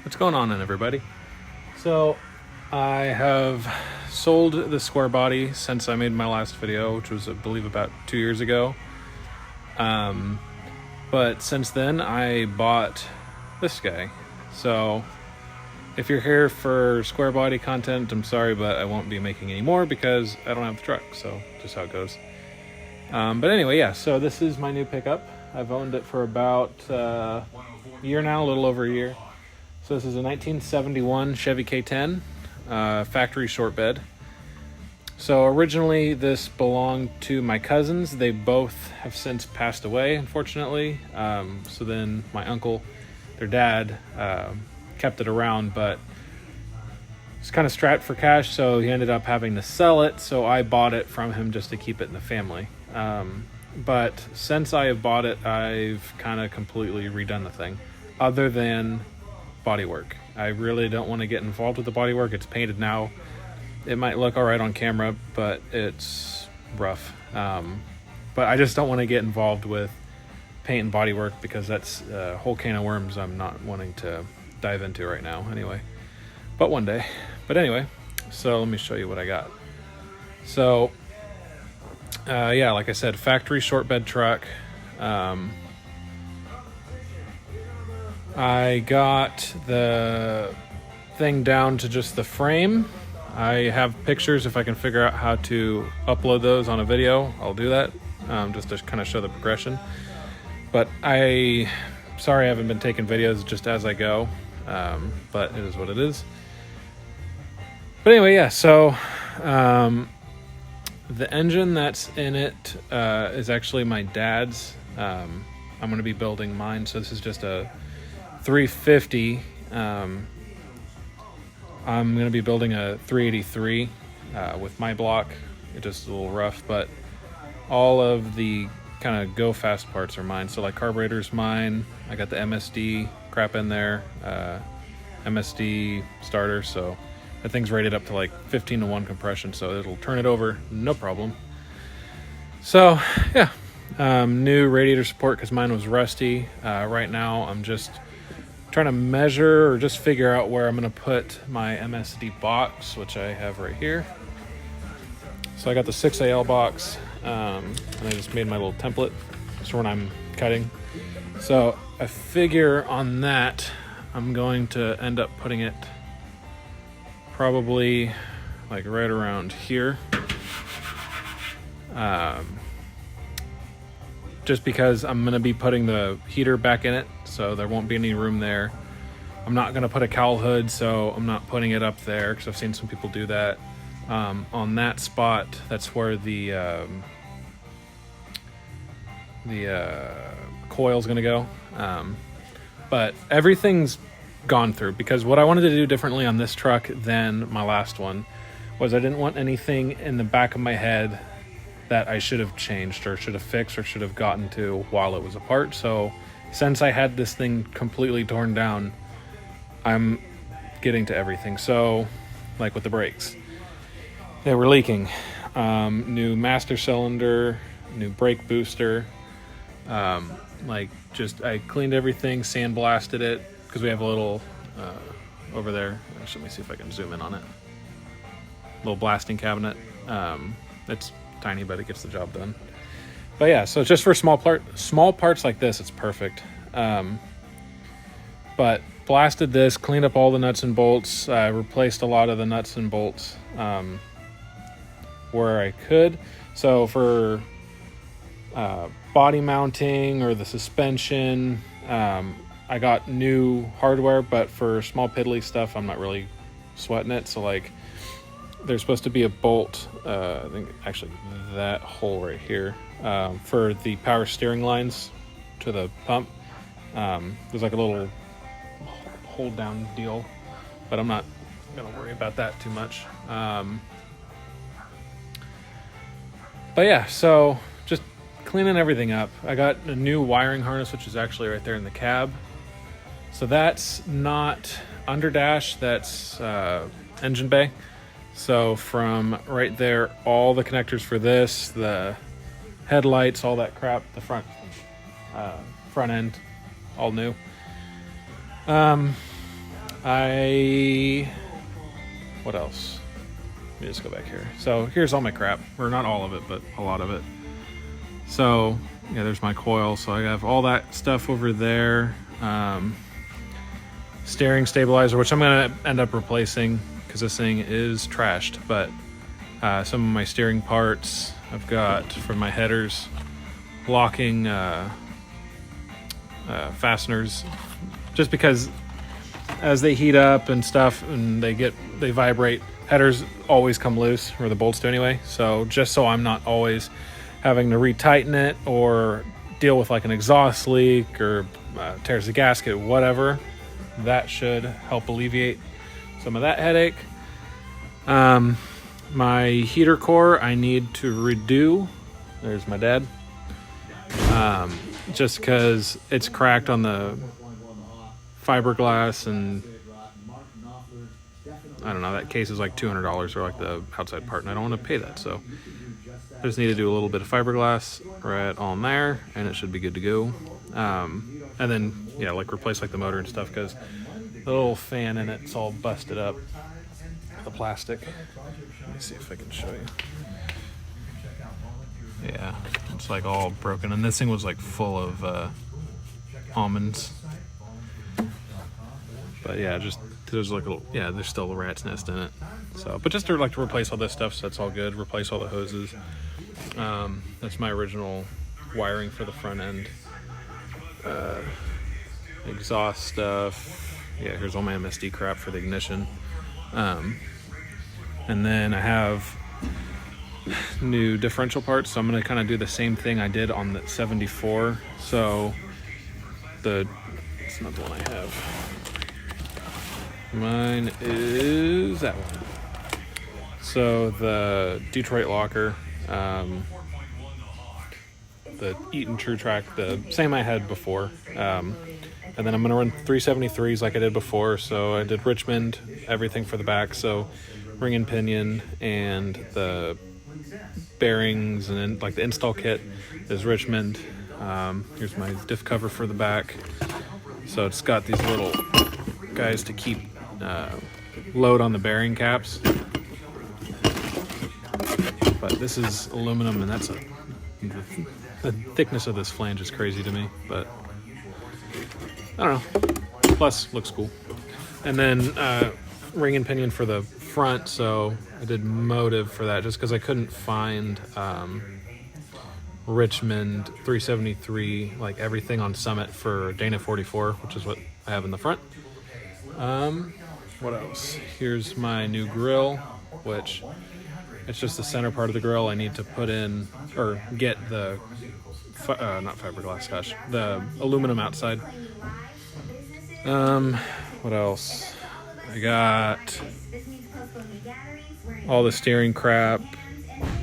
What's going on then, everybody? So I have sold the square body since I made my last video, which was I believe about 2 years ago. But since then I bought this guy. So if you're here for square body content, I'm sorry, but I won't be making any more because I don't have the truck. So just how it goes. But anyway, yeah, so this is my new pickup. I've owned it for about a year now, a little over a year. So this is a 1971 Chevy K10 factory short bed. So originally this belonged to my cousins. They both have since passed away, unfortunately. So then my uncle, their dad, kept it around, but it's kind of strapped for cash, so he ended up having to sell it. So I bought it from him just to keep it in the family. But since I have bought it, I've kind of completely redone the thing, other than bodywork. I really don't want to get involved with the bodywork. It's painted now. It might look all right on camera, but it's rough. But I just don't want to get involved with paint and bodywork because that's a whole can of worms I'm not wanting to dive into right now anyway. But one day. But anyway, so let me show you what I got. So yeah, like I said, factory short bed truck. I got the thing down to just the frame. I have pictures. If I can figure out how to upload those on a video, I'll do that, just to kind of show the progression. But sorry I haven't been taking videos just as I go, but it is what it is. But anyway, yeah, so the engine that's in it is actually my dad's. I'm going to be building mine, so this is just a 350. I'm going to be building a 383 with my block. It's just a little rough, but all of the kind of go fast parts are mine. So like carburetor's mine. I got the MSD crap in there, MSD starter, so that thing's rated up to like 15-to-1 compression, so it'll turn it over no problem. So yeah, new radiator support because mine was rusty. Right now I'm just trying to measure or just figure out where I'm going to put my MSD box, which I have right here. So I got the 6AL box, and I just made my little template for when I'm cutting. So I figure on that I'm going to end up putting it probably like right around here. Just because I'm going to be putting the heater back in it, so there won't be any room there. I'm not going to put a cowl hood, so I'm not putting it up there because I've seen some people do that. On that spot, that's where the coil's going to go. But everything's gone through because what I wanted to do differently on this truck than my last one was I didn't want anything in the back of my head that I should have changed or should have fixed or should have gotten to while it was apart. So since I had this thing completely torn down, I'm getting to everything. So like with the brakes, they were leaking. New master cylinder, new brake booster. I cleaned everything, sandblasted it because we have a little over there. Let me see if I can zoom in on it. Little blasting cabinet. It's tiny, but it gets the job done. But yeah, so just for small parts like this, it's perfect. But blasted this, cleaned up all the nuts and bolts, replaced a lot of the nuts and bolts where I could. So for body mounting or the suspension, I got new hardware, but for small piddly stuff, I'm not really sweating it. So like, there's supposed to be a bolt, I think actually that hole right here, for the power steering lines to the pump. There's like a little hold down deal, but I'm not gonna worry about that too much. But yeah, so just cleaning everything up. I got a new wiring harness, which is actually right there in the cab. So that's not under dash, that's engine bay. So from right there, all the connectors for this, the headlights, all that crap, the front end, all new. What else? Let me just go back here. So here's all my crap, or not all of it, but a lot of it. So yeah, there's my coil. So I have all that stuff over there. Steering stabilizer, which I'm gonna end up replacing because this thing is trashed. But some of my steering parts I've got from my headers, locking fasteners, just because as they heat up and stuff and they vibrate, headers always come loose, or the bolts do anyway. So just so I'm not always having to retighten it or deal with like an exhaust leak or tears the gasket, whatever, that should help alleviate some of that headache. My heater core I need to redo. There's my dad. Just because it's cracked on the fiberglass, and I don't know, that case is like $200 for like the outside part, and I don't want to pay that. So I just need to do a little bit of fiberglass right on there, and it should be good to go. And then yeah, like replace like the motor and stuff, because the little fan in it's all busted up, the plastic. Let me see if I can show you. Yeah, it's like all broken, and this thing was like full of almonds. But yeah, just there's like a little, yeah, there's still a rat's nest in it. So, but just to like to replace all this stuff, so that's all good. Replace all the hoses. That's my original wiring for the front end. Exhaust stuff. Yeah, here's all my MSD crap for the ignition. And then I have new differential parts, so I'm going to kind of do the same thing I did on the 74. So it's not the one I have. Mine is that one. So the Detroit locker, the Eaton True Track, the same I had before. And then I'm going to run 373s like I did before. So I did Richmond, everything for the back. So ring and pinion, and the bearings, and then like the install kit is Richmond. Here's my diff cover for the back. So it's got these little guys to keep load on the bearing caps. But this is aluminum, and that's the thickness of this flange is crazy to me, but I don't know. Plus, looks cool. And then ring and pinion for the front, so I did motive for that just because I couldn't find Richmond 373, like everything on Summit for Dana 44, which is what I have in the front. What else? Here's my new grill, which it's just the center part of the grill. I need to put in, or get the not fiberglass, gosh, the aluminum outside. What else? I got all the steering crap,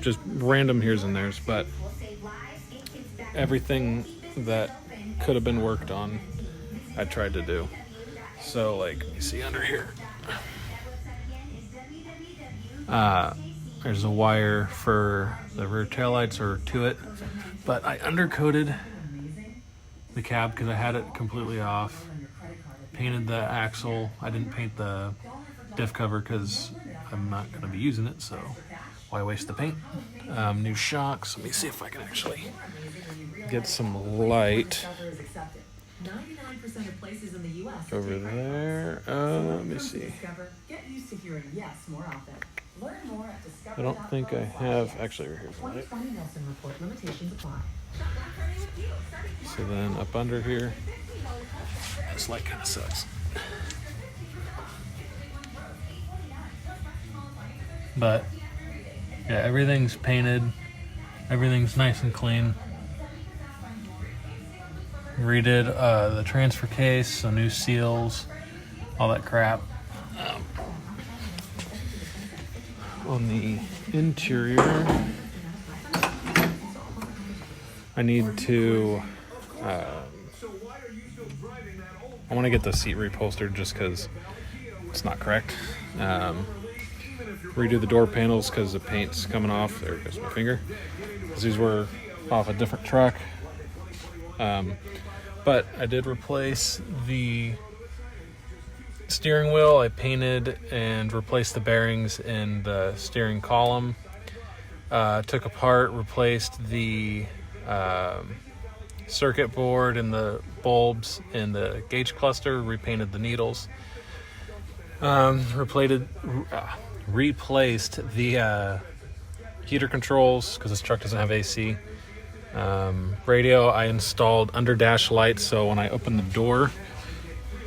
just random here's and there's, but everything that could have been worked on, I tried to do. So, like, you see under here, there's a wire for the rear taillights or to it, but I undercoated the cab because I had it completely off. Painted the axle. I didn't paint the diff cover because I'm not going to be using it, so why waste the paint? New shocks. Let me see if I can actually get some light over there. Let me see. I don't think I have. Actually, right here's the light. So then up under here, this light kind of sucks. But yeah, everything's painted. Everything's nice and clean. Redid the transfer case, so new seals, all that crap. On the interior, I need to I want to get the seat reupholstered just because it's not correct. Redo the door panels because the paint's coming off. There goes my finger. Because these were off a different truck. But I did replace the steering wheel, I painted and replaced the bearings in the steering column. Took apart, replaced the circuit board and the bulbs in the gauge cluster, repainted the needles, replaced the heater controls because this truck doesn't have AC. Radio, I installed under dash lights, so when I open the door,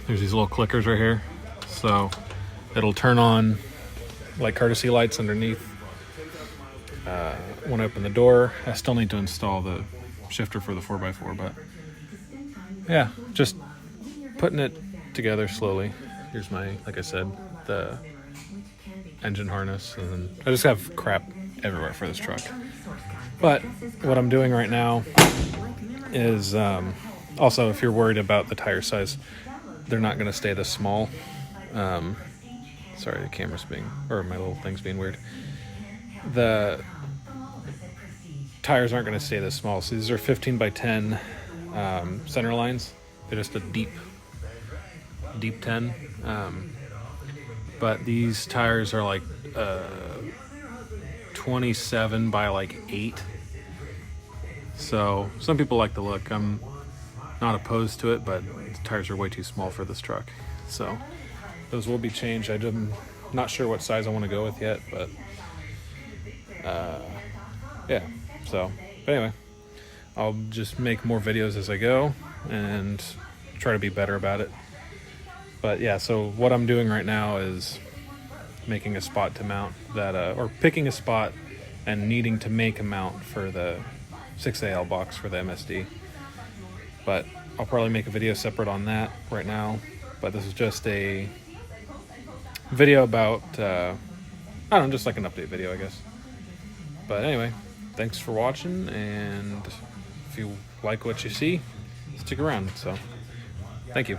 there's these little clickers right here, so it'll turn on like courtesy lights underneath when I open the door. I still need to install the shifter for the 4x4, but yeah, just putting it together slowly. Here's my, like I said, the engine harness, and then I just have crap everywhere for this truck. But what I'm doing right now is also, if you're worried about the tire size, they're not going to stay this small. Sorry, the camera's or my little thing's being weird. The tires aren't going to stay this small. So these are 15 by 10 center lines. They're just a deep 10. But these tires are like 27 by like 8. So some people like the look. I'm not opposed to it, but the tires are way too small for this truck. So those will be changed. I'm not sure what size I want to go with yet, but yeah. So, but anyway, I'll just make more videos as I go and try to be better about it. But yeah, so what I'm doing right now is making a spot to mount that, or picking a spot and needing to make a mount for the 6AL box for the MSD. But I'll probably make a video separate on that right now. But this is just a video about, I don't know, just like an update video, I guess. But anyway, thanks for watching, and if you like what you see, stick around. So, thank you.